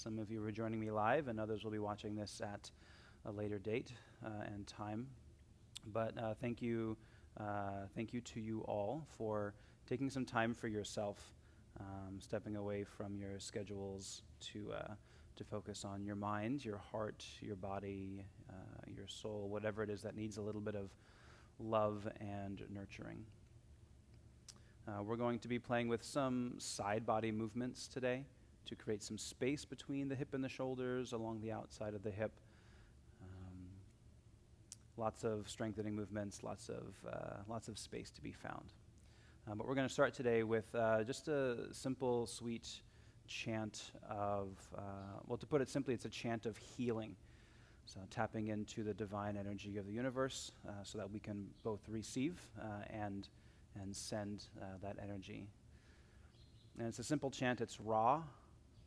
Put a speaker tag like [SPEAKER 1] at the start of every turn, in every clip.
[SPEAKER 1] Some of you are joining me live, and others will be watching this at a later date and time. But thank you to you all for taking some time for yourself, stepping away from your schedules to focus on your mind, your heart, your body, your soul, whatever it is that needs a little bit of love and nurturing. We're going to be playing with some side body movements today to create some space between the hip and the shoulders along the outside of the hip. Lots of strengthening movements, lots of space to be found. But we're going to start today with just a simple, sweet chant of, well, to put it simply, it's a chant of healing. So tapping into the divine energy of the universe so that we can both receive and send that energy. And it's a simple chant. It's Ra,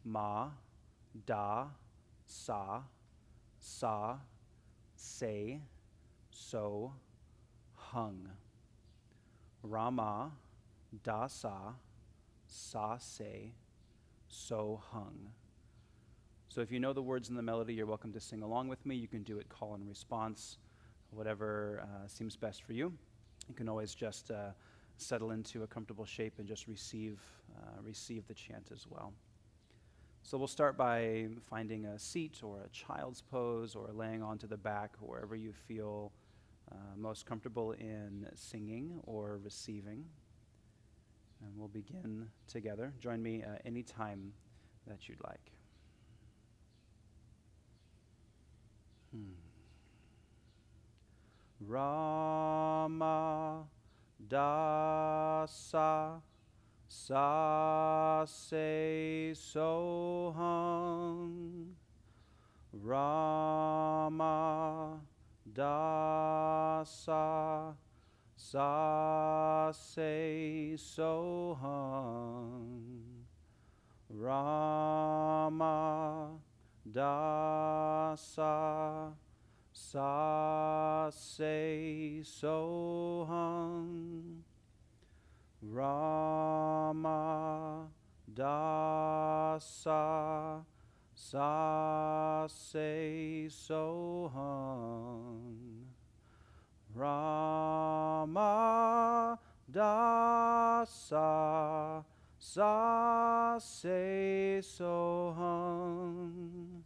[SPEAKER 1] Ma, Da, Sa, Sa, Se, So, Hung. Rama, Da Sa, Sa Se, So Hung. So if you know the words in the melody, you're welcome to sing along with me. You can do it call and response, whatever seems best for you. You can always just settle into a comfortable shape and just receive the chant as well. So we'll start by finding a seat or a child's pose or laying onto the back, wherever you feel most comfortable in singing or receiving. And we'll begin together. Join me any time that you'd like. Rama Dasa Sa Se So Hung. Rama Dasa Sa Se So Hung. Rama Dasa Sa Se So Hung. Rama Dasa Sa Se So Hung. Rama Dasa Sa Se So Hung.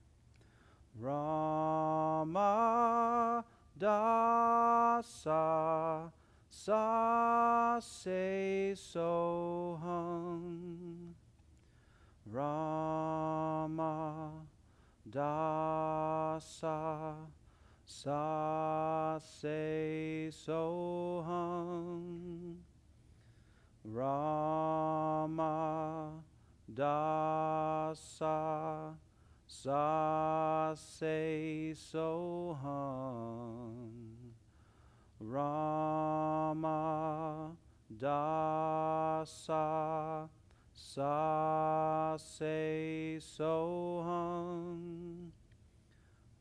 [SPEAKER 1] Rama Dasa Sa Se So Hung. Rama Dasa Sa Se So Hung. Rama Dasa Sa Se So Hung. Rama Dasa Sa Se So Hung.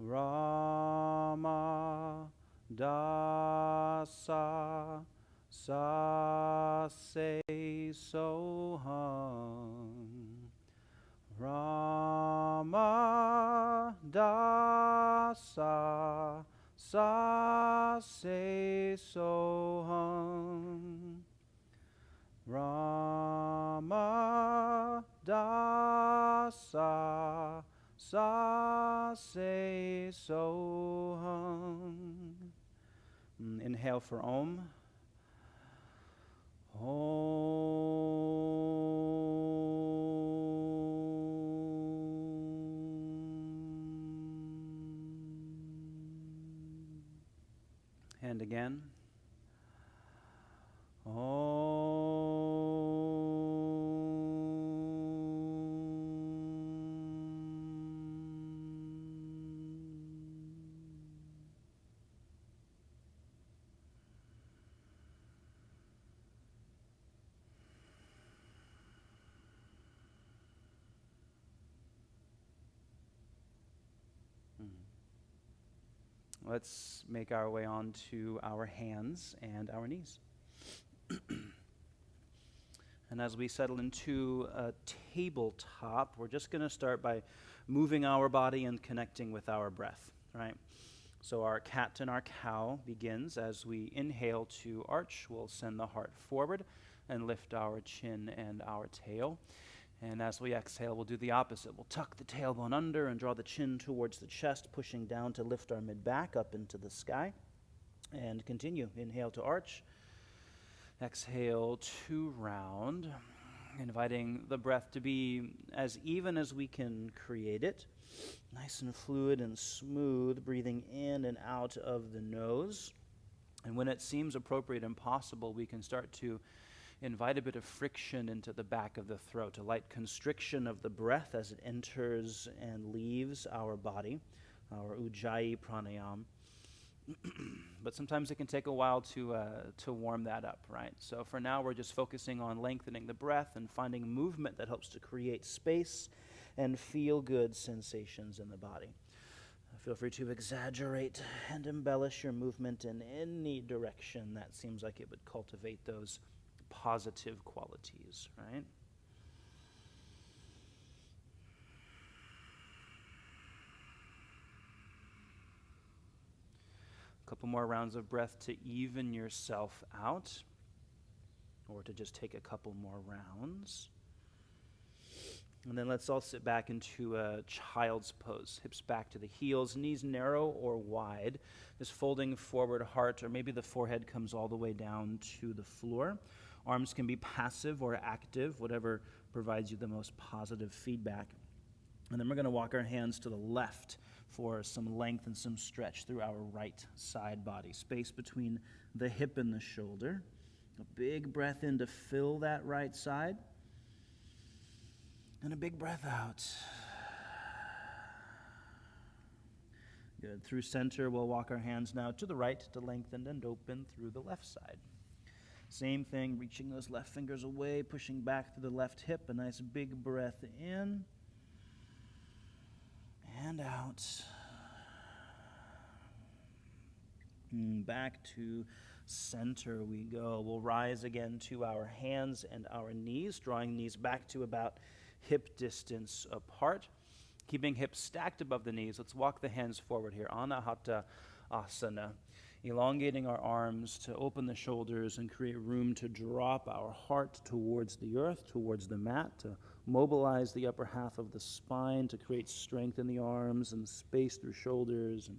[SPEAKER 1] Rama Dasa Sa Se So Hung. Rama Dasa Sa Se So Hung. Rama Dasa Sa Se So Hung. Inhale for Om. And again. Let's make our way onto our hands and our knees. And as we settle into a tabletop, we're just going to start by moving our body and connecting with our breath, right? So our cat and our cow begins as we inhale to arch. We'll send the heart forward and lift our chin and our tail. And as we exhale, we'll do the opposite. We'll tuck the tailbone under and draw the chin towards the chest, pushing down to lift our mid-back up into the sky. And continue. Inhale to arch. Exhale to round. Inviting the breath to be as even as we can create it. Nice and fluid and smooth, breathing in and out of the nose. And when it seems appropriate and possible, we can start to invite a bit of friction into the back of the throat, a light constriction of the breath as it enters and leaves our body, our Ujjayi pranayama. But sometimes it can take a while to warm that up, right? So for now, we're just focusing on lengthening the breath and finding movement that helps to create space and feel-good sensations in the body. Feel free to exaggerate and embellish your movement in any direction that seems like it would cultivate those positive qualities, right? A couple more rounds of breath to even yourself out, or to just take a couple more rounds. And then let's all sit back into a child's pose. Hips back to the heels, knees narrow or wide. This folding forward heart, or maybe the forehead comes all the way down to the floor. Arms can be passive or active, whatever provides you the most positive feedback. And then we're going to walk our hands to the left for some length and some stretch through our right side body. Space between the hip and the shoulder. A big breath in to fill that right side. And a big breath out. Good. Through center, we'll walk our hands now to the right to lengthen and open through the left side. Same thing, reaching those left fingers away, pushing back through the left hip. A nice big breath in. And out. And back to center we go. We'll rise again to our hands and our knees, drawing knees back to about hip distance apart. Keeping hips stacked above the knees, let's walk the hands forward here. Anahata Asana. Elongating our arms to open the shoulders and create room to drop our heart towards the earth, towards the mat, to mobilize the upper half of the spine, to create strength in the arms and space through shoulders and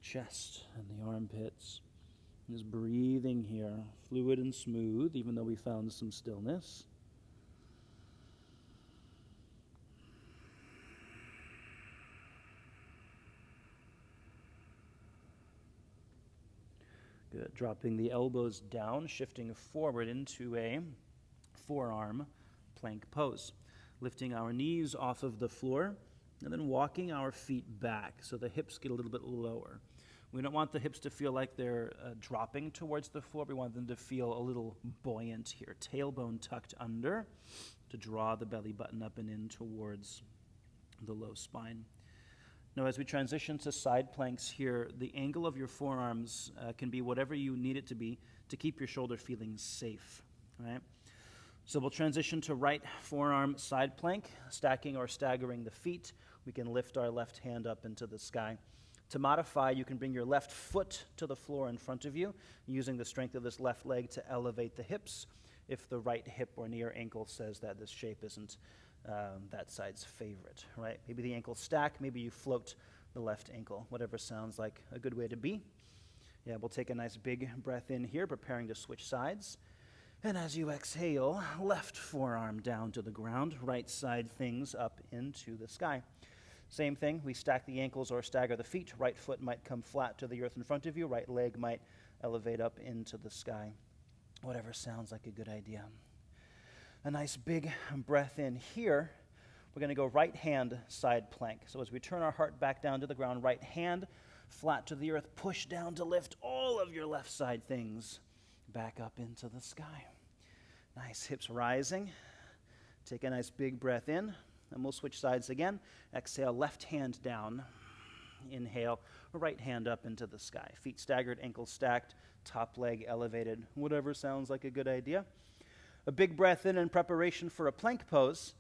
[SPEAKER 1] chest and the armpits. Just breathing here, fluid and smooth, even though we found some stillness. Good. Dropping the elbows down, shifting forward into a forearm plank pose. Lifting our knees off of the floor, and then walking our feet back so the hips get a little bit lower. We don't want the hips to feel like they're dropping towards the floor. We want them to feel a little buoyant here. Tailbone tucked under to draw the belly button up and in towards the low spine. Now, as we transition to side planks here, the angle of your forearms can be whatever you need it to be to keep your shoulder feeling safe, right? So we'll transition to right forearm side plank, stacking or staggering the feet. We can lift our left hand up into the sky. To modify, you can bring your left foot to the floor in front of you, using the strength of this left leg to elevate the hips if the right hip or knee or ankle says that this shape isn't that side's favorite, right? Maybe the ankles stack, maybe you float the left ankle, whatever sounds like a good way to be. Yeah, we'll take a nice big breath in here, preparing to switch sides. And as you exhale, left forearm down to the ground, right side things up into the sky. Same thing, we stack the ankles or stagger the feet. Right foot might come flat to the earth in front of you. Right leg might elevate up into the sky. Whatever sounds like a good idea. A nice big breath in here. We're going to go right hand side plank. So as we turn our heart back down to the ground, right hand flat to the earth, push down to lift all of your left side things back up into the sky. Nice, hips rising. Take a nice big breath in, and we'll switch sides again. Exhale, left hand down. Inhale, right hand up into the sky. Feet staggered, ankles stacked, top leg elevated. Whatever sounds like a good idea. A big breath in preparation for a plank pose.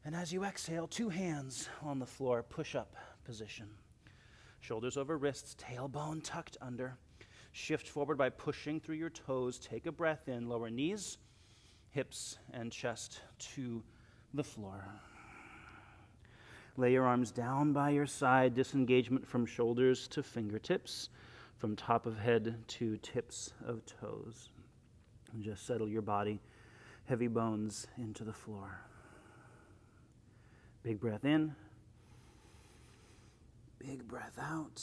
[SPEAKER 1] And as you exhale, 2 hands on the floor, push-up position. Shoulders over wrists, tailbone tucked under. Shift forward by pushing through your toes. Take a breath in, lower knees, hips, and chest to the floor. Lay your arms down by your side, disengagement from shoulders to fingertips, from top of head to tips of toes. And just settle your body, heavy bones into the floor. Big breath in. Big breath out.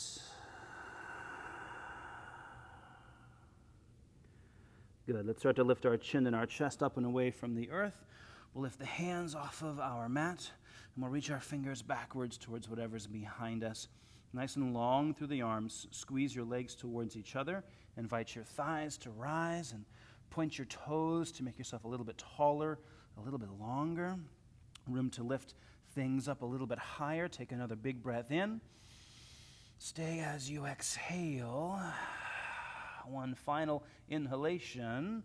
[SPEAKER 1] Good. Let's start to lift our chin and our chest up and away from the earth. We'll lift the hands off of our mat, and we'll reach our fingers backwards towards whatever's behind us. Nice and long through the arms. Squeeze your legs towards each other. Invite your thighs to rise and point your toes to make yourself a little bit taller, a little bit longer. Room to lift things up a little bit higher. Take another big breath in. Stay as you exhale. One final inhalation.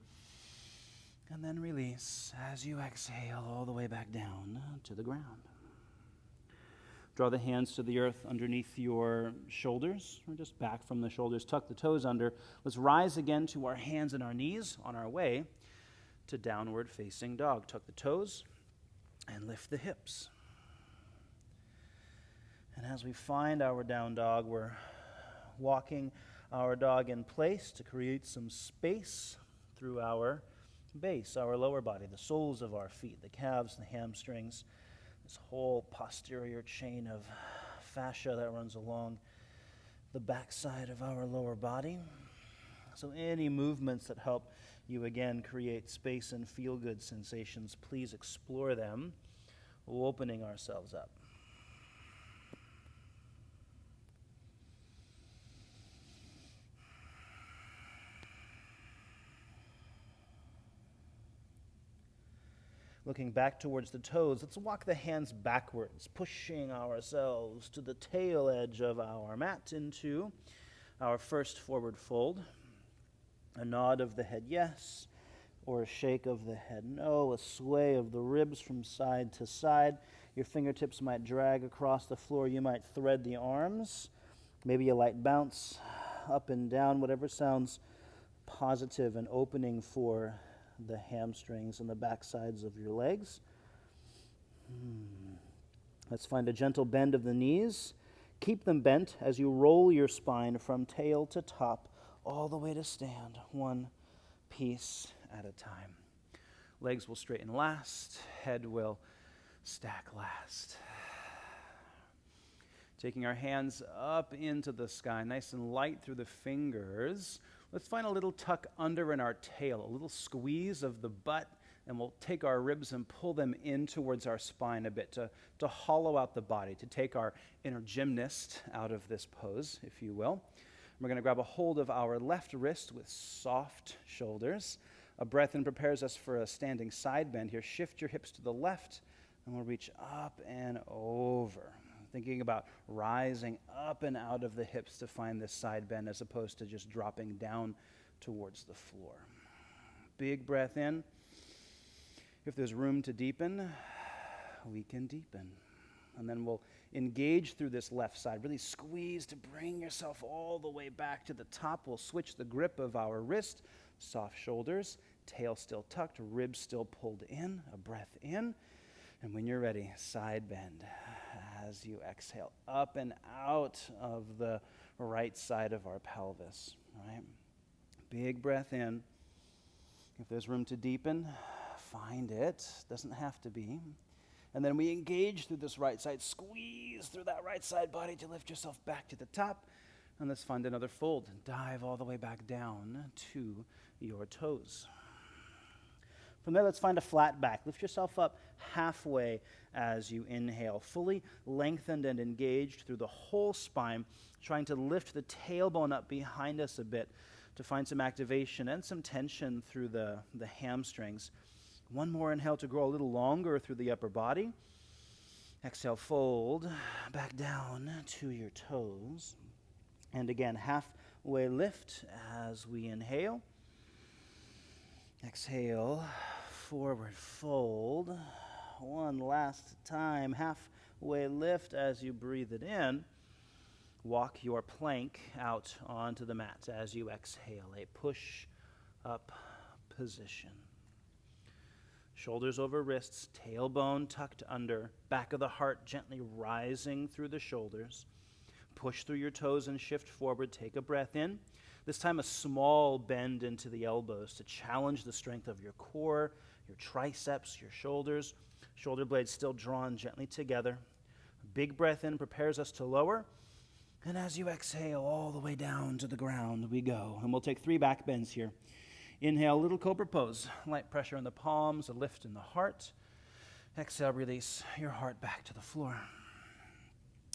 [SPEAKER 1] And then release as you exhale all the way back down to the ground. Draw the hands to the earth underneath your shoulders, or just back from the shoulders. Tuck the toes under. Let's rise again to our hands and our knees on our way to downward facing dog. Tuck the toes and lift the hips. And as we find our down dog, we're walking our dog in place to create some space through our base, our lower body, the soles of our feet, the calves, the hamstrings, this whole posterior chain of fascia that runs along the backside of our lower body. So any movements that help you again create space and feel-good sensations, please explore them, opening ourselves up. Looking back towards the toes, let's walk the hands backwards, pushing ourselves to the tail edge of our mat into our first forward fold. A nod of the head yes, or a shake of the head no, a sway of the ribs from side to side. Your fingertips might drag across the floor. You might thread the arms. Maybe a light bounce up and down, whatever sounds positive and opening for the hamstrings and the back sides of your legs. Let's find a gentle bend of the knees. Keep them bent as you roll your spine from tail to top all the way to stand, one piece at a time. Legs will straighten last, head will stack last. Taking our hands up into the sky, nice and light through the fingers. Let's find a little tuck under in our tail, a little squeeze of the butt, and we'll take our ribs and pull them in towards our spine a bit to hollow out the body, to take our inner gymnast out of this pose, if you will. We're going to grab a hold of our left wrist with soft shoulders. A breath in prepares us for a standing side bend here. Shift your hips to the left, and we'll reach up and over. Thinking about rising up and out of the hips to find this side bend as opposed to just dropping down towards the floor. Big breath in. If there's room to deepen, we can deepen. And then we'll engage through this left side. Really squeeze to bring yourself all the way back to the top. We'll switch the grip of our wrist. Soft shoulders, tail still tucked, ribs still pulled in. A breath in. And when you're ready, side bend as you exhale up and out of the right side of our pelvis. Right? Big breath in. If there's room to deepen, find it. Doesn't have to be. And then we engage through this right side. Squeeze through that right side body to lift yourself back to the top. And let's find another fold. Dive all the way back down to your toes. From there, let's find a flat back. Lift yourself up halfway as you inhale, fully lengthened and engaged through the whole spine, trying to lift the tailbone up behind us a bit to find some activation and some tension through the hamstrings. One more inhale to grow a little longer through the upper body. Exhale, fold back down to your toes. And again, halfway lift as we inhale. Exhale, forward fold. One last time. Halfway lift as you breathe it in. Walk your plank out onto the mat as you exhale, a push-up position. Shoulders over wrists, tailbone tucked under, back of the heart gently rising through the shoulders. Push through your toes and shift forward. Take a breath in. This time a small bend into the elbows to challenge the strength of your core, your triceps, your shoulders. Shoulder blades still drawn gently together. A big breath in prepares us to lower. And as you exhale, all the way down to the ground we go. And we'll take 3 back bends here. Inhale, little cobra pose. Light pressure in the palms, a lift in the heart. Exhale, release your heart back to the floor.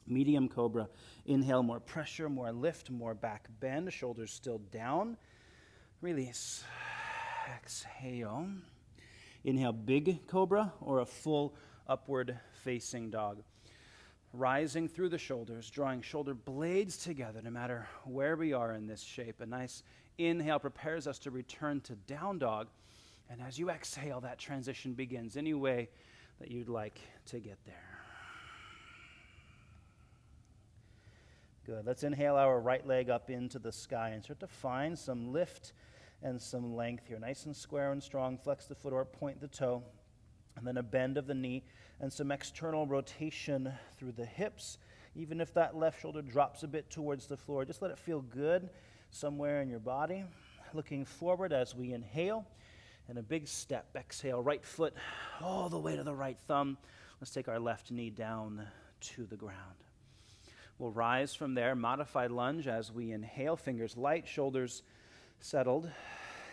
[SPEAKER 1] Medium cobra. Inhale, more pressure, more lift, more back bend. Shoulders still down. Release. Exhale. Inhale, big cobra or a full upward facing dog. Rising through the shoulders, drawing shoulder blades together no matter where we are in this shape. A nice inhale prepares us to return to down dog. And as you exhale, that transition begins any way that you'd like to get there. Good. Let's inhale our right leg up into the sky and start to find some lift and some length here. Nice and square and strong. Flex the foot or point the toe. And then a bend of the knee and some external rotation through the hips. Even if that left shoulder drops a bit towards the floor, just let it feel good somewhere in your body. Looking forward as we inhale. And a big step. Exhale, right foot all the way to the right thumb. Let's take our left knee down to the ground. We'll rise from there, modified lunge as we inhale, fingers light, shoulders settled.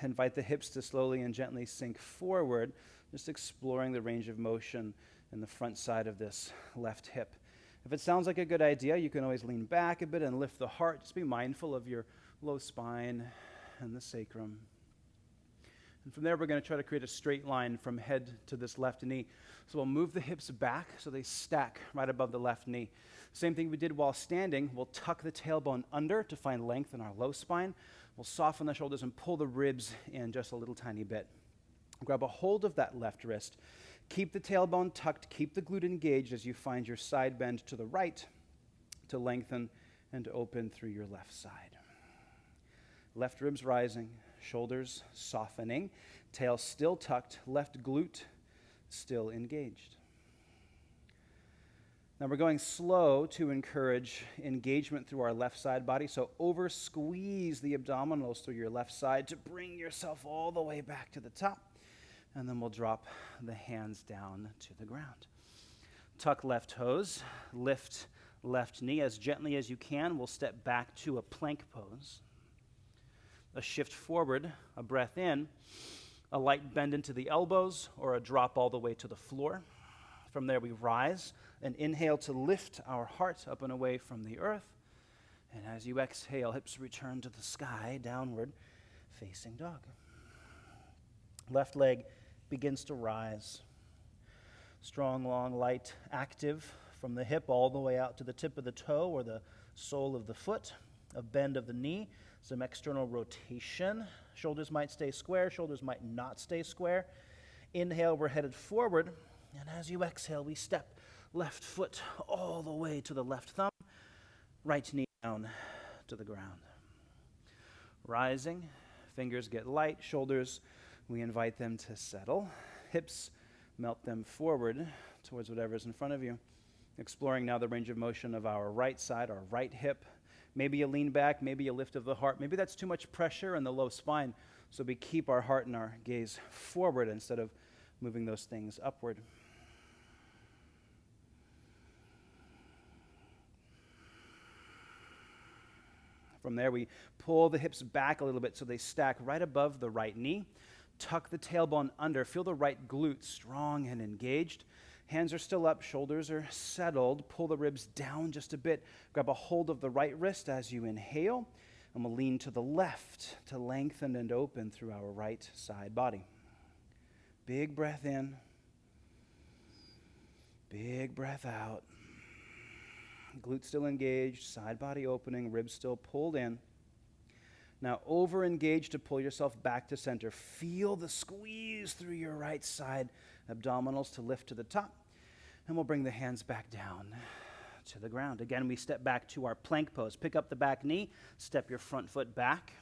[SPEAKER 1] Invite the hips to slowly and gently sink forward, just exploring the range of motion in the front side of this left hip. If it sounds like a good idea, you can always lean back a bit and lift the heart. Just be mindful of your low spine and the sacrum. And from there, we're going to try to create a straight line from head to this left knee. So we'll move the hips back so they stack right above the left knee. Same thing we did while standing. We'll tuck the tailbone under to find length in our low spine. We'll soften the shoulders and pull the ribs in just a little tiny bit. Grab a hold of that left wrist. Keep the tailbone tucked. Keep the glute engaged as you find your side bend to the right to lengthen and open through your left side. Left ribs rising, shoulders softening, tail still tucked, left glute still engaged. Now we're going slow to encourage engagement through our left side body, so over squeeze the abdominals through your left side to bring yourself all the way back to the top, and then we'll drop the hands down to the ground. Tuck left toes, lift left knee as gently as you can. We'll step back to a plank pose. A shift forward, a breath in, a light bend into the elbows, or a drop all the way to the floor. From there we rise and inhale to lift our heart up and away from the earth. And as you exhale, hips return to the sky, downward facing dog. Left leg begins to rise. Strong, long, light, active from the hip all the way out to the tip of the toe or the sole of the foot. A bend of the knee, some external rotation. Shoulders might stay square, shoulders might not stay square. Inhale, we're headed forward. And as you exhale, we step left foot all the way to the left thumb, right knee down to the ground. Rising, fingers get light, shoulders, we invite them to settle. Hips, melt them forward towards whatever's in front of you. Exploring now the range of motion of our right side, our right hip. Maybe a lean back, maybe a lift of the heart. Maybe that's too much pressure in the low spine, so we keep our heart and our gaze forward instead of moving those things upward. From there, we pull the hips back a little bit so they stack right above the right knee. Tuck the tailbone under. Feel the right glute strong and engaged. Hands are still up, shoulders are settled. Pull the ribs down just a bit. Grab a hold of the right wrist as you inhale. And we'll lean to the left to lengthen and open through our right side body. Big breath in. Big breath out. Glute still engaged, side body opening, ribs still pulled in. Now over-engage to pull yourself back to center. Feel the squeeze through your right side abdominals to lift to the top, and we'll bring the hands back down to the ground. Again, we step back to our plank pose. Pick up the back knee, step your front foot back,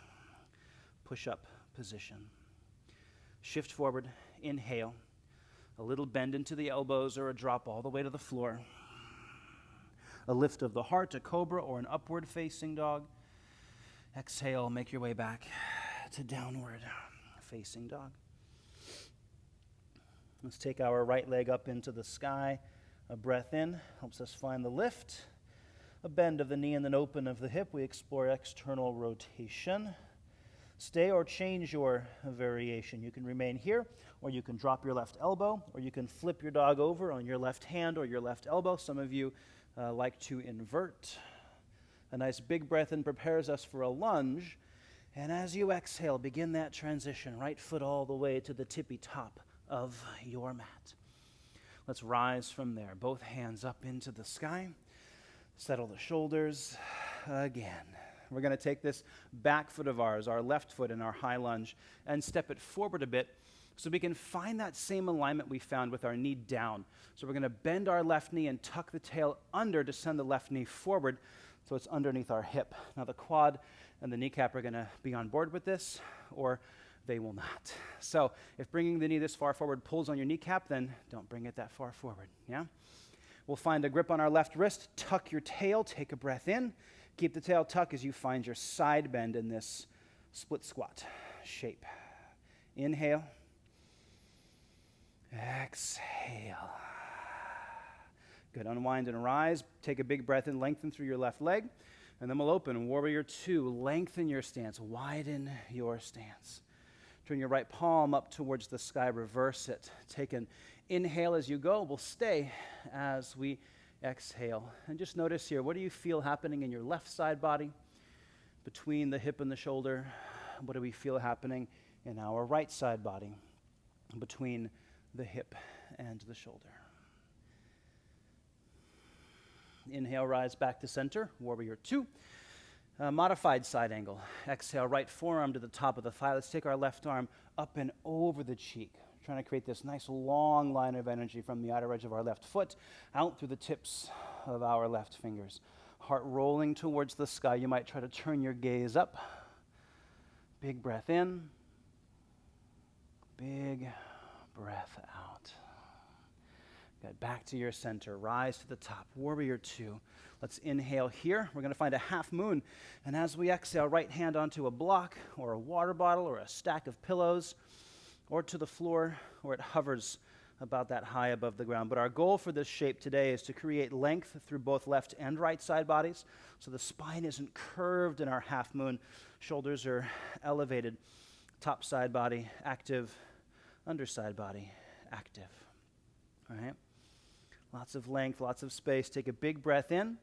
[SPEAKER 1] push-up position. Shift forward, inhale, a little bend into the elbows or a drop all the way to the floor. A lift of the heart, a cobra or an upward facing dog. Exhale, make your way back to downward facing dog. Let's take our right leg up into the sky. A breath in helps us find the lift. A bend of the knee and then open of the hip. We explore external rotation. Stay or change your variation. You can remain here, or you can drop your left elbow, or you can flip your dog over on your left hand or your left elbow. Some of you like to invert. A nice big breath in prepares us for a lunge. And as you exhale, begin that transition. Right foot all the way to the tippy top of your mat. Let's rise from there. Both hands up into the sky. Settle the shoulders again. We're going to take this back foot of ours, our left foot in our high lunge, and step it forward a bit so we can find that same alignment we found with our knee down. So we're going to bend our left knee and tuck the tail under to send the left knee forward so it's underneath our hip. Now the quad and the kneecap are going to be on board with this, or they will not. So if bringing the knee this far forward pulls on your kneecap, then don't bring it that far forward, yeah? We'll find a grip on our left wrist, tuck your tail, take a breath in. Keep the tail tucked as you find your side bend in this split squat shape. Inhale. Exhale. Good. Unwind and rise. Take a big breath in, lengthen through your left leg. And then we'll open. Warrior two. Lengthen your stance. Widen your stance. Turn your right palm up towards the sky. Reverse it. Take an inhale as you go. We'll stay as we exhale. And just notice here, what do you feel happening in your left side body? Between the hip and the shoulder. What do we feel happening in our right side body? Between the hip and the shoulder. Inhale, rise back to center. Warrior two. Modified side angle. Exhale, right forearm to the top of the thigh. Let's take our left arm up and over the cheek. Trying to create this nice long line of energy from the outer edge of our left foot out through the tips of our left fingers. Heart rolling towards the sky. You might try to turn your gaze up. Big breath in. Big breath out. Good. Back to your center. Rise to the top. Warrior two. Let's inhale here. We're going to find a half moon. And as we exhale, right hand onto a block or a water bottle or a stack of pillows, or to the floor, or it hovers about that high above the ground. But our goal for this shape today is to create length through both left and right side bodies, so the spine isn't curved in our half moon. Shoulders are elevated. Top side body active, underside body active. All right? Lots of length, lots of space. Take a big breath in.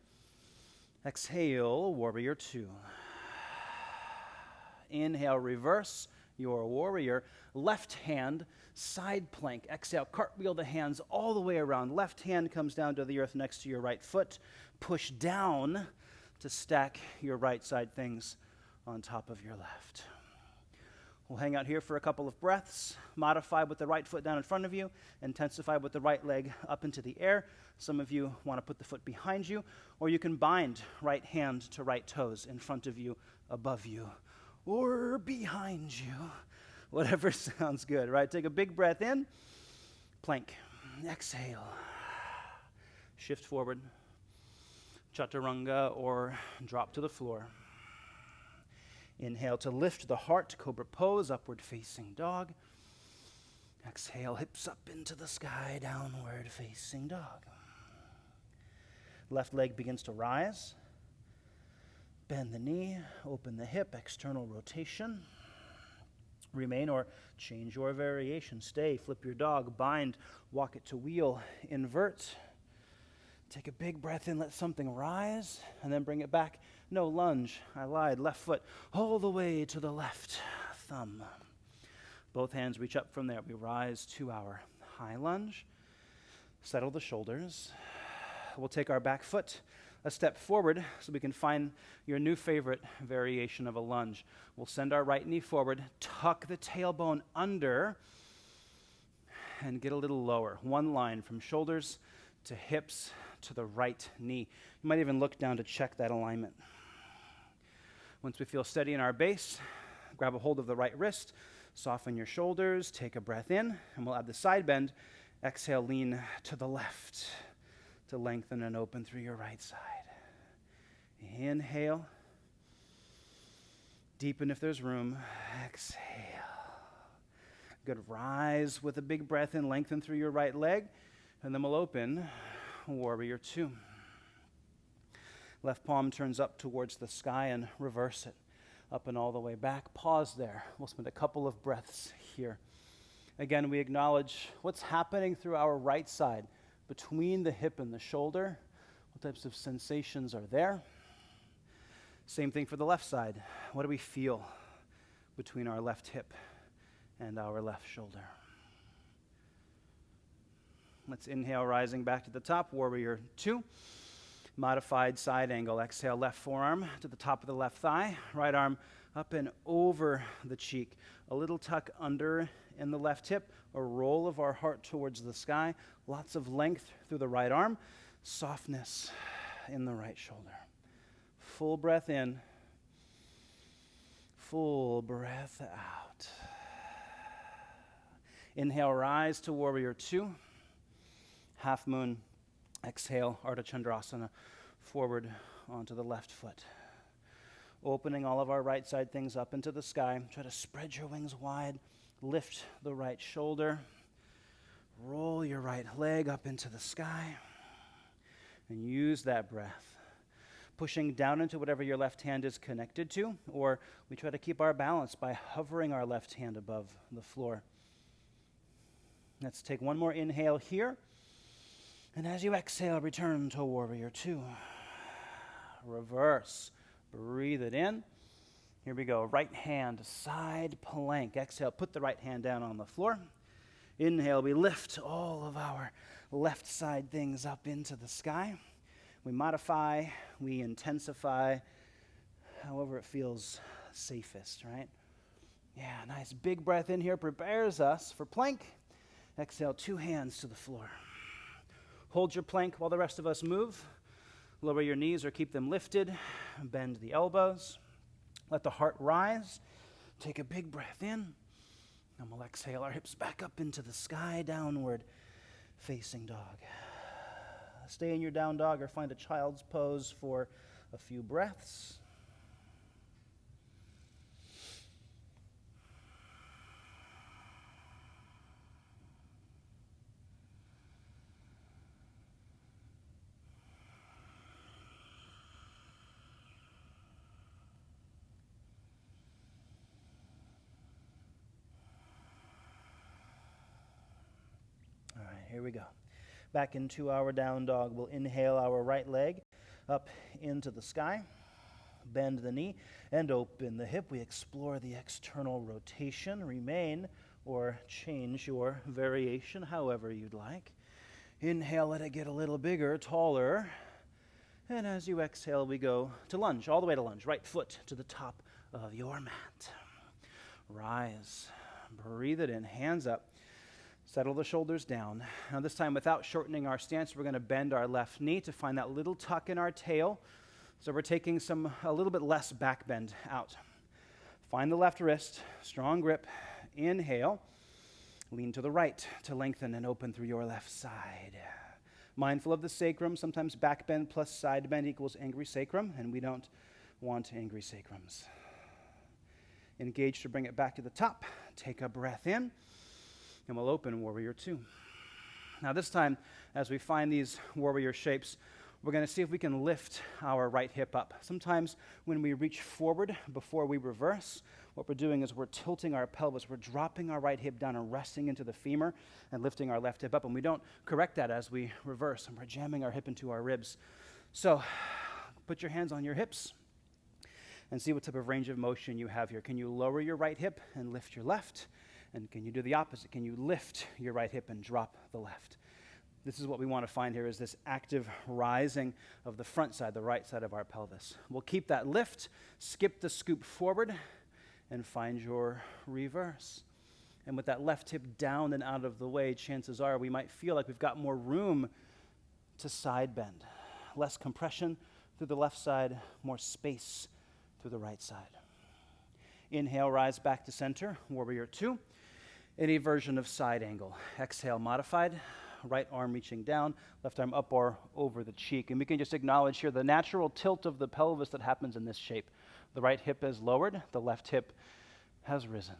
[SPEAKER 1] Exhale, warrior two. Inhale, reverse your warrior. Left hand, side plank. Exhale, cartwheel the hands all the way around. Left hand comes down to the earth next to your right foot. Push down to stack your right side things on top of your left. We'll hang out here for a couple of breaths. Modify with the right foot down in front of you. Intensify with the right leg up into the air. Some of you want to put the foot behind you, or you can bind right hand to right toes in front of you, above you, or behind you. Whatever sounds good, right? Take a big breath in. Plank. Exhale. Shift forward. Chaturanga or drop to the floor. Inhale to lift the heart, cobra pose, upward facing dog. Exhale, hips up into the sky, downward facing dog. Left leg begins to rise. Bend the knee, open the hip, external rotation. Remain or change your variation. Stay, flip your dog, bind, walk it to wheel, invert. Take a big breath in, let something rise, and then bring it back. No lunge, I lied, left foot all the way to the left thumb. Both hands reach up from there. We rise to our high lunge. Settle the shoulders. We'll take our back foot a step forward so we can find your new favorite variation of a lunge. We'll send our right knee forward, tuck the tailbone under, and get a little lower. One line from shoulders to hips to the right knee. You might even look down to check that alignment. Once we feel steady in our base, grab a hold of the right wrist, soften your shoulders, take a breath in, and we'll add the side bend. Exhale, lean to the left to lengthen and open through your right side. Inhale. Deepen if there's room. Exhale. Good. Rise with a big breath in, lengthen through your right leg, and then we'll open Warrior Two. Left palm turns up towards the sky and reverse it. Up and all the way back. Pause there. We'll spend a couple of breaths here. Again, we acknowledge what's happening through our right side, between the hip and the shoulder. What types of sensations are there? Same thing for the left side. What do we feel between our left hip and our left shoulder? Let's inhale, rising back to the top, Warrior Two. Modified side angle. Exhale, left forearm to the top of the left thigh. Right arm up and over the cheek. A little tuck under in the left hip. A roll of our heart towards the sky. Lots of length through the right arm. Softness in the right shoulder. Full breath in. Full breath out. Inhale, rise to Warrior Two. Half moon. Exhale, Ardha Chandrasana, forward onto the left foot. Opening all of our right side things up into the sky. Try to spread your wings wide. Lift the right shoulder. Roll your right leg up into the sky. And use that breath. Pushing down into whatever your left hand is connected to, or we try to keep our balance by hovering our left hand above the floor. Let's take one more inhale here. And as you exhale, return to Warrior Two. Reverse. Breathe it in. Here we go. Right hand, side plank. Exhale, put the right hand down on the floor. Inhale, we lift all of our left side things up into the sky. We modify, we intensify, however it feels safest, right? Yeah, nice big breath in here prepares us for plank. Exhale, two hands to the floor. Hold your plank while the rest of us move. Lower your knees or keep them lifted. Bend the elbows. Let the heart rise. Take a big breath in. And we'll exhale our hips back up into the sky, downward facing dog. Stay in your down dog or find a child's pose for a few breaths. Here we go. Back into our down dog. We'll inhale our right leg up into the sky. Bend the knee and open the hip. We explore the external rotation. Remain or change your variation however you'd like. Inhale, let it get a little bigger, taller. And as you exhale, we go to lunge, all the way to lunge. Right foot to the top of your mat. Rise. Breathe it in. Hands up. Settle the shoulders down. Now this time, without shortening our stance, we're going to bend our left knee to find that little tuck in our tail. So we're taking a little bit less back bend out. Find the left wrist, strong grip. Inhale. Lean to the right to lengthen and open through your left side. Mindful of the sacrum. Sometimes back bend plus side bend equals angry sacrum, and we don't want angry sacrums. Engage to bring it back to the top. Take a breath in. And we'll open Warrior Two. Now this time, as we find these warrior shapes, we're going to see if we can lift our right hip up. Sometimes when we reach forward before we reverse, what we're doing is we're tilting our pelvis. We're dropping our right hip down and resting into the femur and lifting our left hip up. And we don't correct that as we reverse, and we're jamming our hip into our ribs. So put your hands on your hips and see what type of range of motion you have here. Can you lower your right hip and lift your left? And can you do the opposite? Can you lift your right hip and drop the left? This is what we want to find here, is this active rising of the front side, the right side of our pelvis. We'll keep that lift, skip the scoop forward, and find your reverse. And with that left hip down and out of the way, chances are we might feel like we've got more room to side bend. Less compression through the left side, more space through the right side. Inhale, rise back to center, warrior two. Any version of side angle. Exhale, modified. Right arm reaching down, left arm up or over the cheek. And we can just acknowledge here the natural tilt of the pelvis that happens in this shape. The right hip is lowered, the left hip has risen.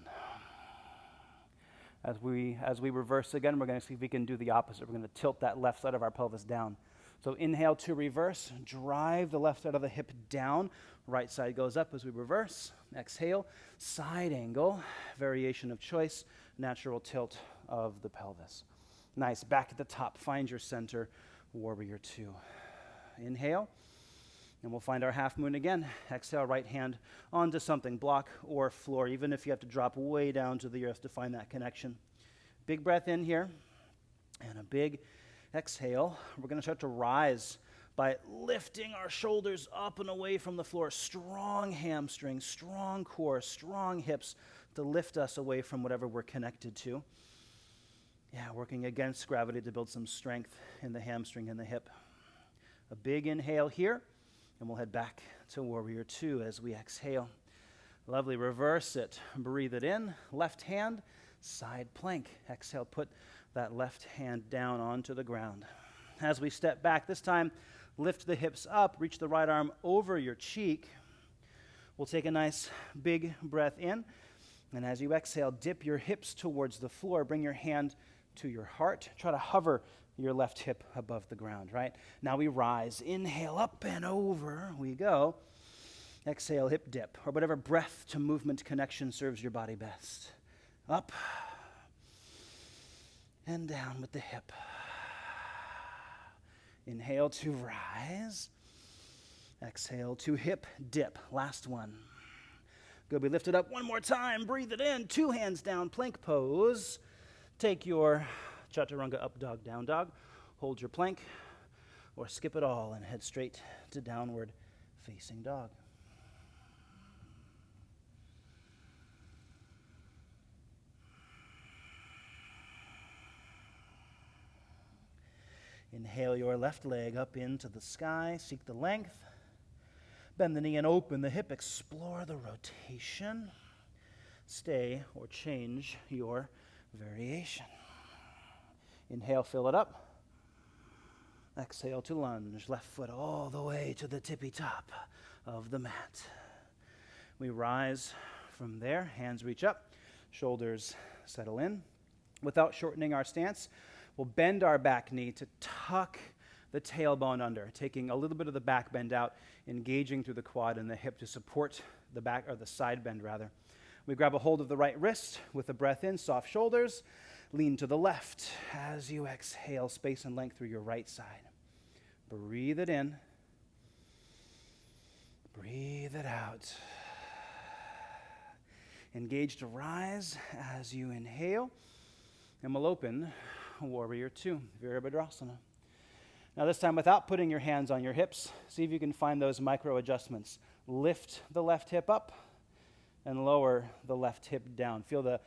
[SPEAKER 1] As we reverse again, we're going to see if we can do the opposite. We're going to tilt that left side of our pelvis down. So inhale to reverse, drive the left side of the hip down, right side goes up as we reverse. Exhale, side angle, variation of choice, natural tilt of the pelvis. Nice, back at the top, find your center, warrior two. Inhale, and we'll find our half moon again. Exhale, right hand onto something, block or floor, even if you have to drop way down to the earth to find that connection. Big breath in here, and a big exhale. We're going to start to rise by lifting our shoulders up and away from the floor. Strong hamstrings, strong core, strong hips to lift us away from whatever we're connected to. Yeah, working against gravity to build some strength in the hamstring and the hip. A big inhale here, and we'll head back to warrior two as we exhale. Lovely, reverse it. Breathe it in, left hand, side plank. Exhale, put that left hand down onto the ground. As we step back, this time, lift the hips up, reach the right arm over your cheek. We'll take a nice big breath in, and as you exhale, dip your hips towards the floor. Bring your hand to your heart. Try to hover your left hip above the ground, right? Now we rise. Inhale, up and over we go. Exhale, hip dip, or whatever breath to movement connection serves your body best. Up and down with the hip. Inhale to rise. Exhale to hip dip. Last one. Good. We lift it up one more time. Breathe it in. Two hands down. Plank pose. Take your chaturanga up dog, down dog. Hold your plank or skip it all and head straight to downward facing dog. Inhale your left leg up into the sky. Seek the length. Bend the knee and open the hip. Explore the rotation. Stay or change your variation. Inhale, fill it up. Exhale to lunge. Left foot all the way to the tippy top of the mat. We rise from there. Hands reach up. Shoulders settle in. Without shortening our stance, we'll bend our back knee to tuck the tailbone under, taking a little bit of the back bend out, engaging through the quad and the hip to support the back, or the side bend rather. We grab a hold of the right wrist with a breath in, soft shoulders, lean to the left. As you exhale, space and length through your right side. Breathe it in. Breathe it out. Engage to rise as you inhale. And we'll open warrior two, Virabhadrasana. Now this time, without putting your hands on your hips, see if you can find those micro adjustments. Lift the left hip up and lower the left hip down. Feel the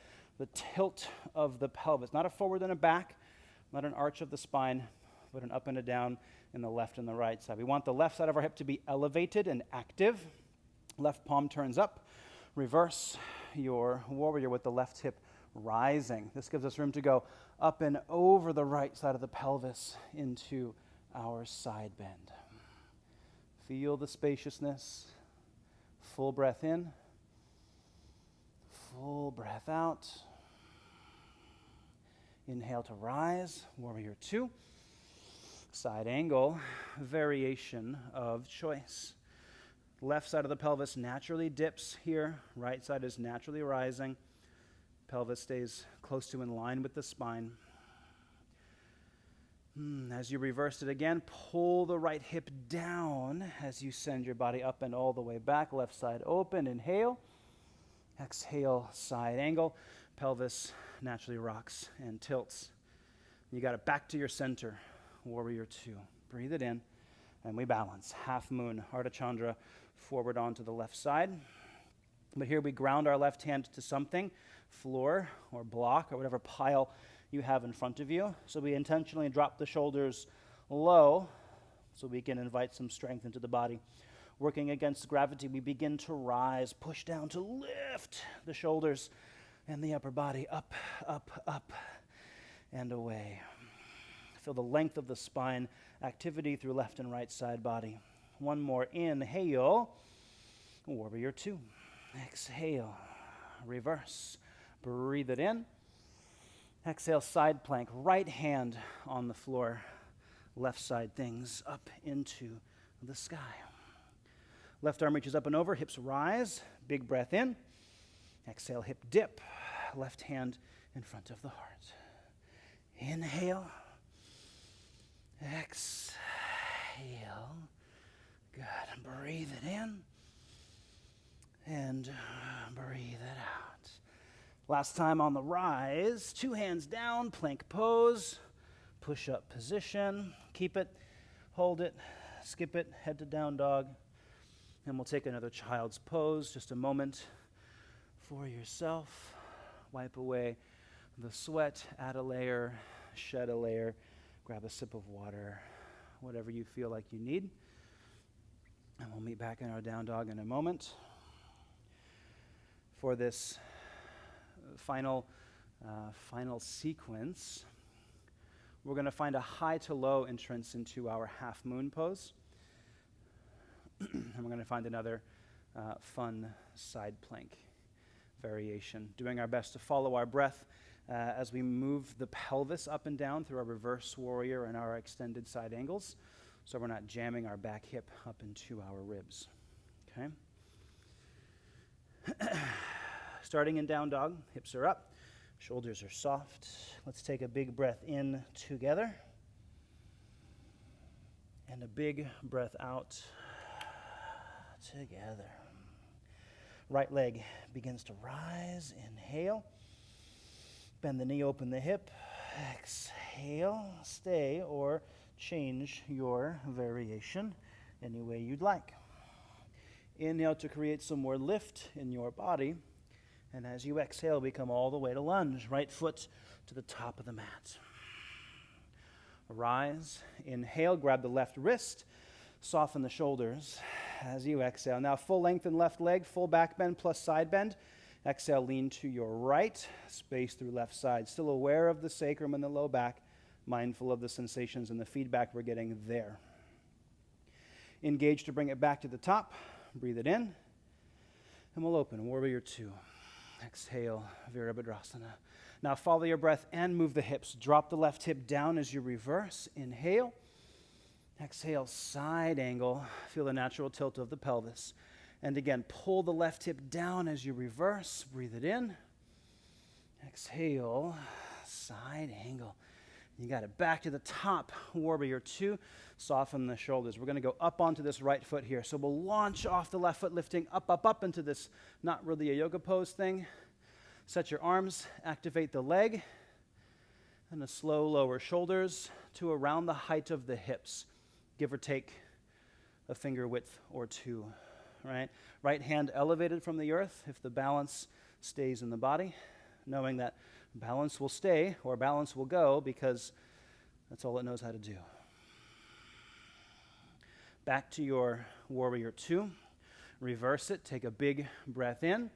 [SPEAKER 1] tilt of the pelvis. Not a forward and a back, not an arch of the spine, but an up and a down in the left and the right side. We want the left side of our hip to be elevated and active. Left palm turns up. Reverse your warrior with the left hip rising. This gives us room to go up and over the right side of the pelvis into our side bend. Feel the spaciousness. Full breath in. Full breath out. Inhale to rise, warrior two. Side angle, variation of choice. Left side of the pelvis naturally dips here. Right side is naturally rising. Pelvis stays close to in line with the spine. As you reverse it again, pull the right hip down as you send your body up and all the way back. Left side open, inhale. Exhale, side angle. Pelvis naturally rocks and tilts. You got it back to your center, warrior two. Breathe it in, and we balance. Half moon, Ardha Chandra, forward onto the left side. But here we ground our left hand to something. floor or block or whatever pile you have in front of you. So we intentionally drop the shoulders low so we can invite some strength into the body. Working against gravity, we begin to rise, push down to lift the shoulders and the upper body up, up, up, and away. Feel the length of the spine, activity through left and right side body. One more inhale, warrior two. Exhale, reverse. Breathe it in. Exhale, side plank, right hand on the floor, left side things up into the sky. Left arm reaches up and over, hips rise, big breath in. Exhale, hip dip, left hand in front of the heart. Inhale, exhale, good. Breathe it in and breathe it out. Last time on the rise, two hands down, plank pose, push-up position. Keep it, hold it, skip it, head to down dog. And we'll take another child's pose, just a moment for yourself. Wipe away the sweat, add a layer, shed a layer, grab a sip of water, whatever you feel like you need. And we'll meet back in our down dog in a moment. For this final sequence, we're going to find a high to low entrance into our half moon pose. And we're going to find another fun side plank variation. Doing our best to follow our breath as we move the pelvis up and down through our reverse warrior and our extended side angles, so we're not jamming our back hip up into our ribs. Okay? Starting in down dog, hips are up, shoulders are soft. Let's take a big breath in together. And a big breath out together. Right leg begins to rise. Inhale. Bend the knee, open the hip. Exhale. Stay or change your variation any way you'd like. Inhale to create some more lift in your body. And as you exhale, we come all the way to lunge. Right foot to the top of the mat. Rise. Inhale. Grab the left wrist. Soften the shoulders as you exhale. Now full lengthen left leg, full back bend plus side bend. Exhale, lean to your right, space through left side. Still aware of the sacrum and the low back, mindful of the sensations and the feedback we're getting there. Engage to bring it back to the top. Breathe it in. And we'll open, warrior two. Exhale, Virabhadrasana. Now follow your breath and move the hips. Drop the left hip down as you reverse. Inhale. Exhale, side angle. Feel the natural tilt of the pelvis. And again, pull the left hip down as you reverse. Breathe it in. Exhale, side angle. You got it. Back to the top, warrior two. Soften the shoulders. We're going to go up onto this right foot here. So we'll launch off the left foot, lifting up, up, up into this not really a yoga pose thing. Set your arms, activate the leg, and a slow lower shoulders to around the height of the hips. Give or take a finger width or two, right? Right hand elevated from the earth if the balance stays in the body, knowing that balance will stay or balance will go because that's all it knows how to do. Back to your warrior two. Reverse it. Take a big breath in.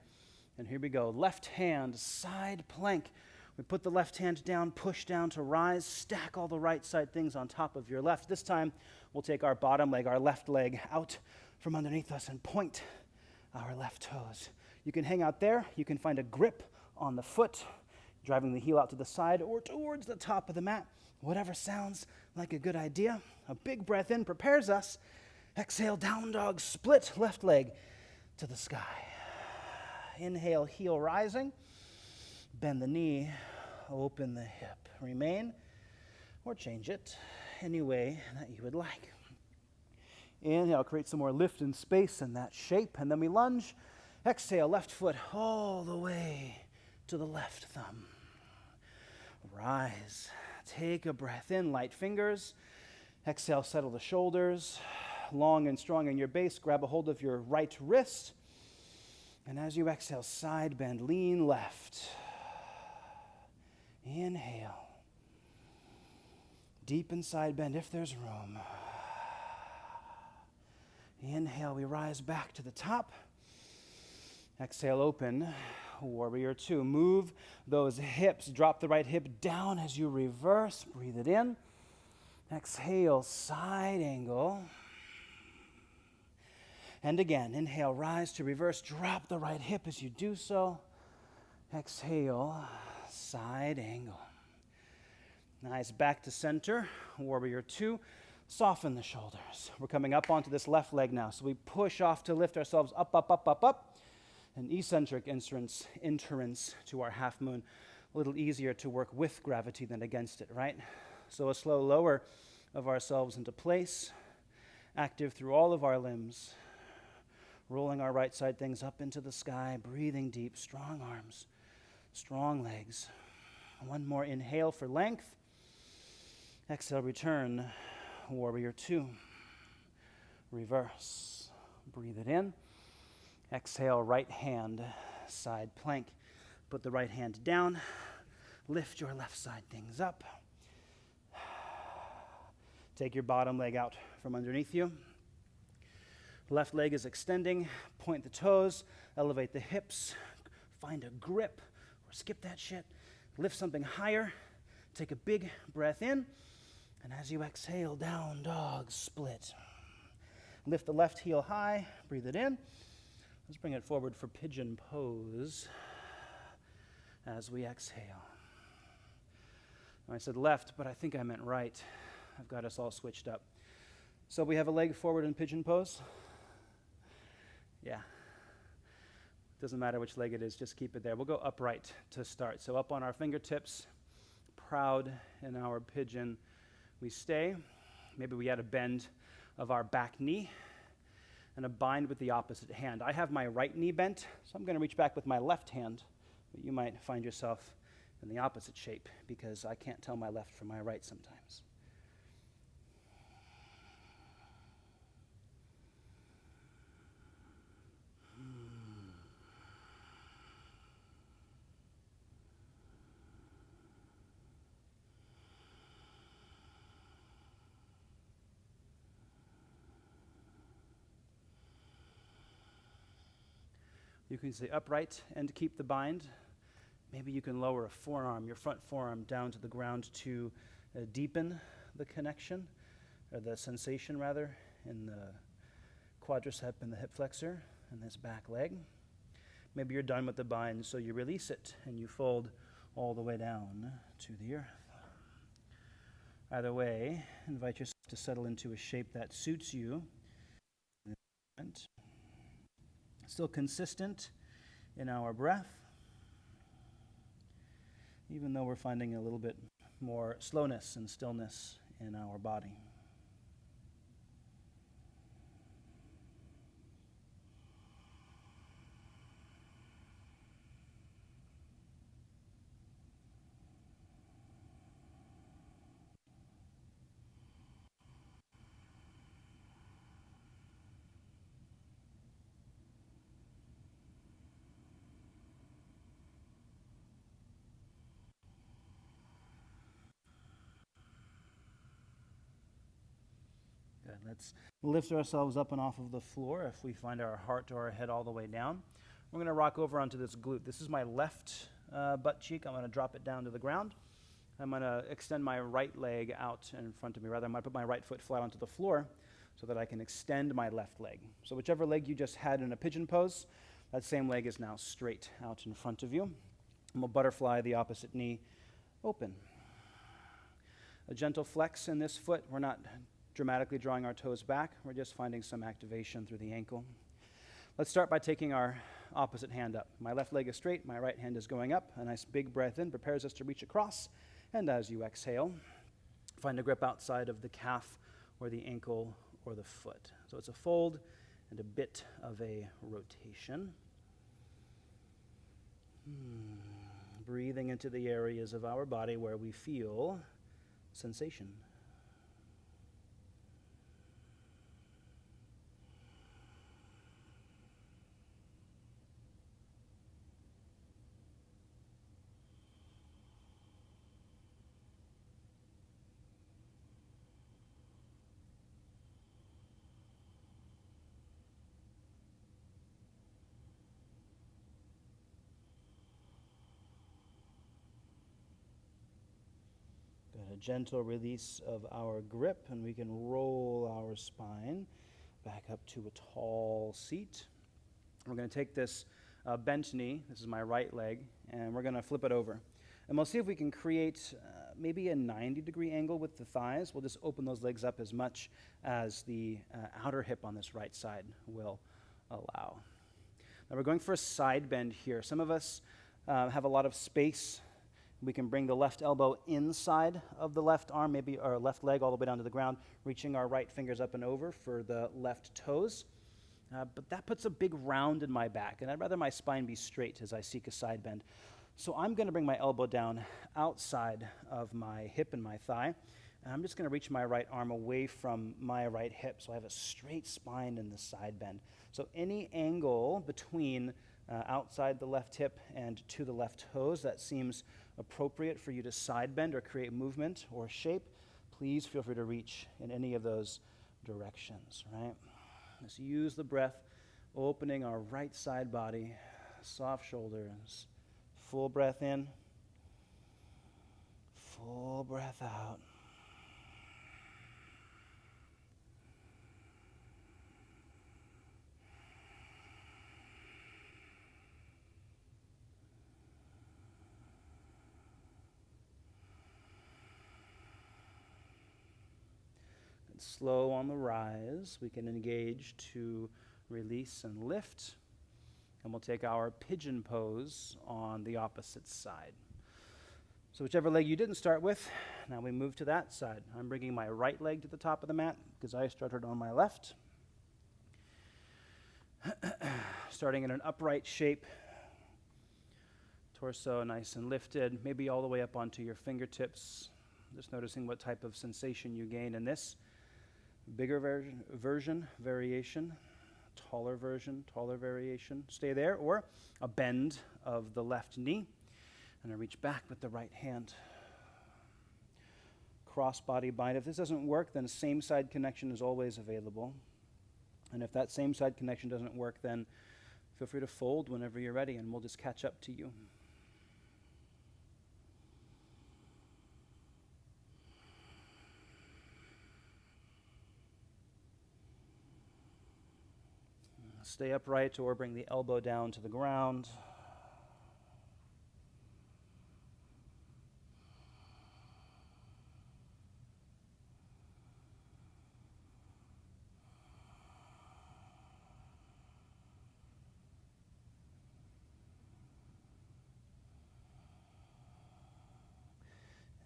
[SPEAKER 1] And here we go. Left hand, side plank. We put the left hand down, push down to rise, stack all the right side things on top of your left. This time, we'll take our bottom leg, our left leg, out from underneath us and point our left toes. You can hang out there. You can find a grip on the foot, driving the heel out to the side or towards the top of the mat. Whatever sounds like a good idea. A big breath in prepares us. Exhale, down dog, split left leg to the sky. Inhale, heel rising. Bend the knee, open the hip. Remain or change it any way that you would like. Inhale, create some more lift and space in that shape. And then we lunge. Exhale, left foot all the way to the left thumb. Rise. Take a breath in, light fingers. Exhale, settle the shoulders. Long and strong in your base. Grab a hold of your right wrist. And as you exhale, side bend, lean left. Inhale. Deep and side bend if there's room. Inhale, we rise back to the top. Exhale, open. Warrior two. Move those hips. Drop the right hip down as you reverse. Breathe it in. Exhale, side angle. And again, inhale, rise to reverse. Drop the right hip as you do so. Exhale, side angle. Nice, back to center. Warrior two. Soften the shoulders. We're coming up onto this left leg now. So we push off to lift ourselves up, up, up, up, up. An eccentric entrance to our half moon. A little easier to work with gravity than against it, right? So a slow lower of ourselves into place. Active through all of our limbs. Rolling our right side things up into the sky. Breathing deep. Strong arms. Strong legs. One more inhale for length. Exhale, return. Warrior two. Reverse. Breathe it in. Exhale, right hand, side plank. Put the right hand down. Lift your left side things up. Take your bottom leg out from underneath you. Left leg is extending. Point the toes. Elevate the hips. Find a grip or skip that shit. Lift something higher. Take a big breath in. And as you exhale, down dog split. Lift the left heel high. Breathe it in. Let's bring it forward for pigeon pose as we exhale. I said left, but I think I meant right. I've got us all switched up. So we have a leg forward in pigeon pose. Yeah. Doesn't matter which leg it is, just keep it there. We'll go upright to start. So up on our fingertips, proud in our pigeon. We stay. Maybe we add a bend of our back knee and a bind with the opposite hand. I have my right knee bent, so I'm going to reach back with my left hand. But you might find yourself in the opposite shape because I can't tell my left from my right sometimes. You can stay upright and keep the bind. Maybe you can lower a forearm, your front forearm, down to the ground to deepen the connection, or the sensation rather, in the quadricep and the hip flexor and this back leg. Maybe you're done with the bind, so you release it and you fold all the way down to the earth. Either way, invite yourself to settle into a shape that suits you. Still consistent in our breath, even though we're finding a little bit more slowness and stillness in our body. Good. Let's lift ourselves up and off of the floor if we find our heart or our head all the way down. We're going to rock over onto this glute. This is my left butt cheek. I'm going to drop it down to the ground. I'm going to extend my right leg out in front of me. Rather, I'm going to put my right foot flat onto the floor so that I can extend my left leg. So whichever leg you just had in a pigeon pose, that same leg is now straight out in front of you. And we'll butterfly the opposite knee open. A gentle flex in this foot. We're not dramatically drawing our toes back. We're just finding some activation through the ankle. Let's start by taking our opposite hand up. My left leg is straight, my right hand is going up. A nice big breath in prepares us to reach across. And as you exhale, find a grip outside of the calf or the ankle or the foot. So it's a fold and a bit of a rotation. Breathing into the areas of our body where we feel sensation. gentle release of our grip, and we can roll our spine back up to a tall seat. We're going to take this bent knee, this is my right leg, and we're going to flip it over. And we'll see if we can create maybe a 90-degree angle with the thighs. We'll just open those legs up as much as the outer hip on this right side will allow. Now we're going for a side bend here. Some of us have a lot of space. We can bring the left elbow inside of the left arm, maybe our left leg all the way down to the ground, reaching our right fingers up and over for the left toes. But that puts a big round in my back, and I'd rather my spine be straight as I seek a side bend. So I'm going to bring my elbow down outside of my hip and my thigh, and I'm just going to reach my right arm away from my right hip so I have a straight spine in the side bend. So any angle between outside the left hip and to the left toes that seems appropriate for you to side bend or create movement or shape, please feel free to reach in any of those directions, right? Let's use the breath, opening our right side body, soft shoulders, full breath in, full breath out. Slow on the rise, we can engage to release and lift, and we'll take our pigeon pose on the opposite side. So whichever leg you didn't start with, now we move to that side. I'm bringing my right leg to the top of the mat because I started on my left. Starting in an upright shape, torso nice and lifted, maybe all the way up onto your fingertips. Just noticing what type of sensation you gain in this. Bigger variation, taller version, taller variation. Stay there, or a bend of the left knee. And I reach back with the right hand. Cross body bind. If this doesn't work, then same side connection is always available. And if that same side connection doesn't work, then feel free to fold whenever you're ready, and we'll just catch up to you. Stay upright or bring the elbow down to the ground.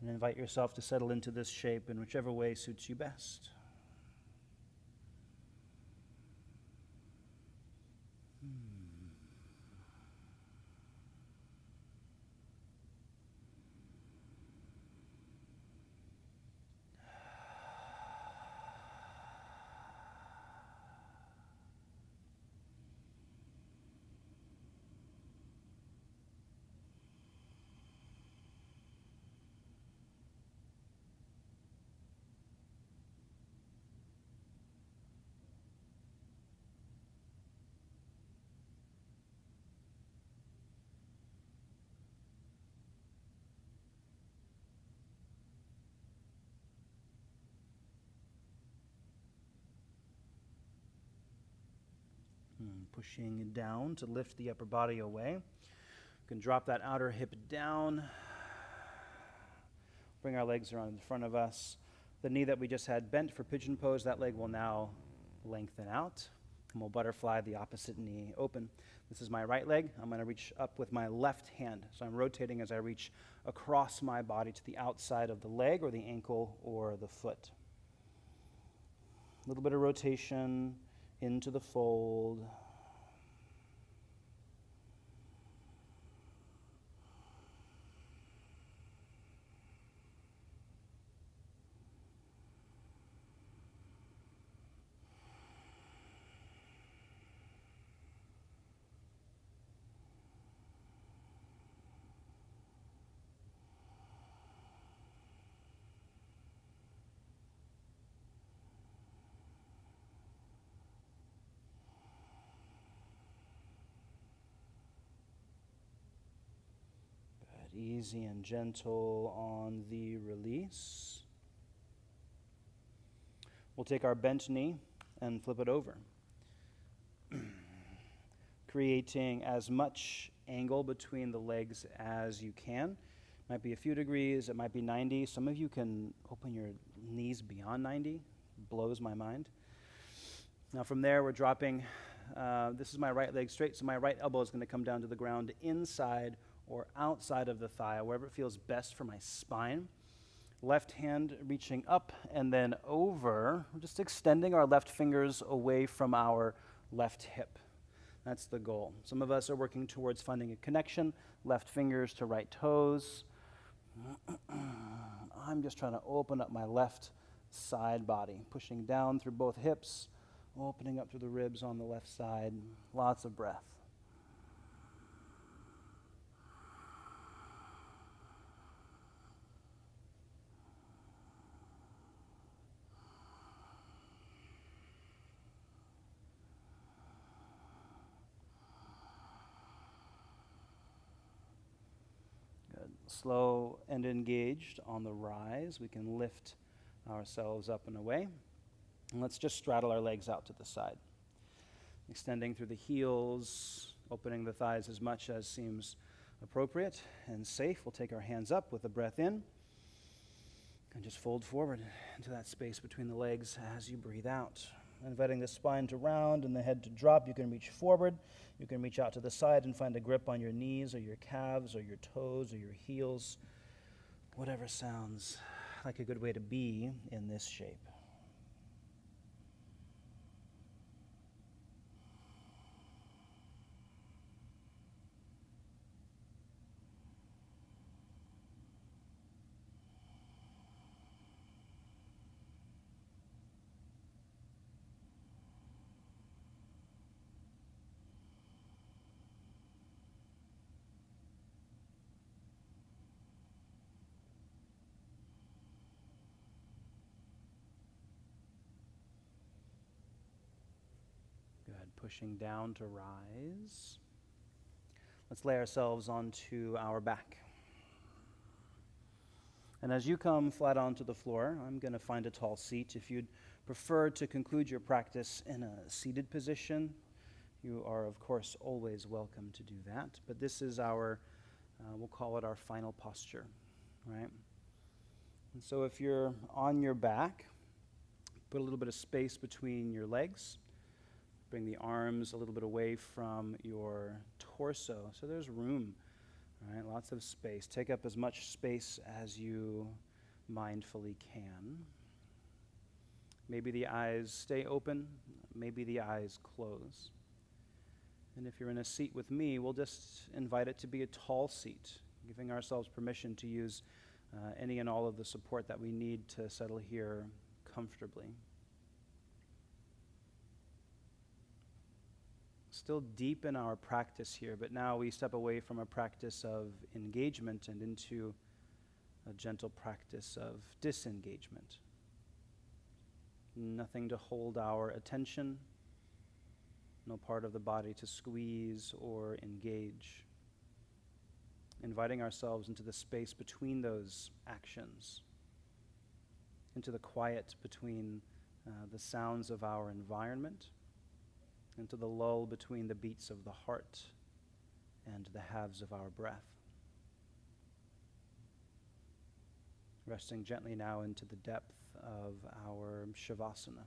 [SPEAKER 1] And invite yourself to settle into this shape in whichever way suits you best. Pushing down to lift the upper body away. You can drop that outer hip down. Bring our legs around in front of us. The knee that we just had bent for pigeon pose, that leg will now lengthen out. And we'll butterfly the opposite knee open. This is my right leg. I'm going to reach up with my left hand. So I'm rotating as I reach across my body to the outside of the leg or the ankle or the foot. A little bit of rotation into the fold. Easy and gentle on the release. We'll take our bent knee and flip it over, creating as much angle between the legs as you can. Might be a few degrees, it might be 90. Some of you can open your knees beyond 90. Blows my mind. Now from there, we're dropping. This is my right leg straight, so my right elbow is going to come down to the ground inside or outside of the thigh, wherever it feels best for my spine. Left hand reaching up and then over, just extending our left fingers away from our left hip. That's the goal. Some of us are working towards finding a connection, left fingers to right toes. I'm just trying to open up my left side body, pushing down through both hips, opening up through the ribs on the left side. Lots of breath. Good. Slow and engaged on the rise. We can lift ourselves up and away. And let's just straddle our legs out to the side. Extending through the heels, opening the thighs as much as seems appropriate and safe. We'll take our hands up with a breath in and just fold forward into that space between the legs as you breathe out. Inviting the spine to round and the head to drop. You can reach forward. You can reach out to the side and find a grip on your knees or your calves or your toes or your heels. Whatever sounds like a good way to be in this shape. Pushing down to rise. Let's lay ourselves onto our back. And as you come flat onto the floor, I'm going to find a tall seat. If you'd prefer to conclude your practice in a seated position, you are, of course, always welcome to do that. But this is our, we'll call it our final posture, right? And so if you're on your back, put a little bit of space between your legs. Bring the arms a little bit away from your torso. So there's room, right? Lots of space. Take up as much space as you mindfully can. Maybe the eyes stay open. Maybe the eyes close. And if you're in a seat with me, we'll just invite it to be a tall seat, giving ourselves permission to use any and all of the support that we need to settle here comfortably. Still deep in our practice here, but now we step away from a practice of engagement and into a gentle practice of disengagement. Nothing to hold our attention, no part of the body to squeeze or engage. Inviting ourselves into the space between those actions, into the quiet between the sounds of our environment, into the lull between the beats of the heart and the halves of our breath. Resting gently now into the depth of our Shavasana.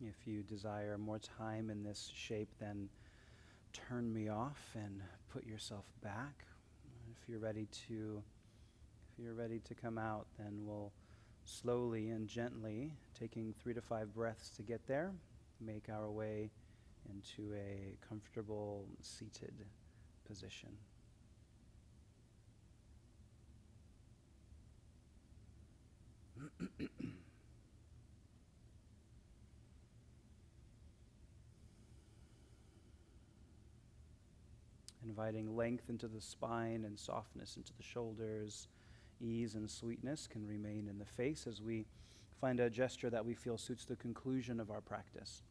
[SPEAKER 1] If you desire more time in this shape, then turn me off and put yourself back. If you're ready to come out, then we'll slowly and gently, taking 3 to 5 breaths to get there, make our way into a comfortable seated position. Inviting length into the spine and softness into the shoulders. Ease and sweetness can remain in the face as we find a gesture that we feel suits the conclusion of our practice.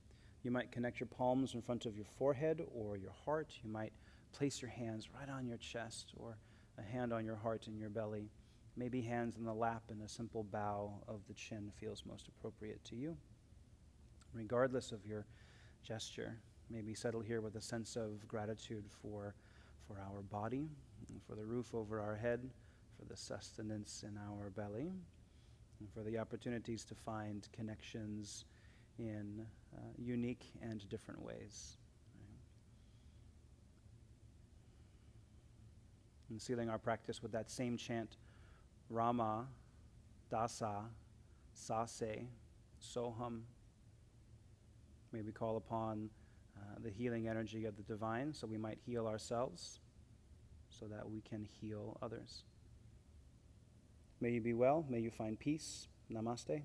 [SPEAKER 1] You might connect your palms in front of your forehead or your heart. You might place your hands right on your chest or a hand on your heart and your belly. Maybe hands in the lap, and a simple bow of the chin feels most appropriate to you. Regardless of your gesture, maybe settle here with a sense of gratitude for our body, for the roof over our head, for the sustenance in our belly, and for the opportunities to find connections in unique and different ways. And sealing our practice with that same chant, Rama, Dasa, Sase, Soham. May we call upon the healing energy of the divine so we might heal ourselves, so that we can heal others. May you be well. May you find peace. Namaste.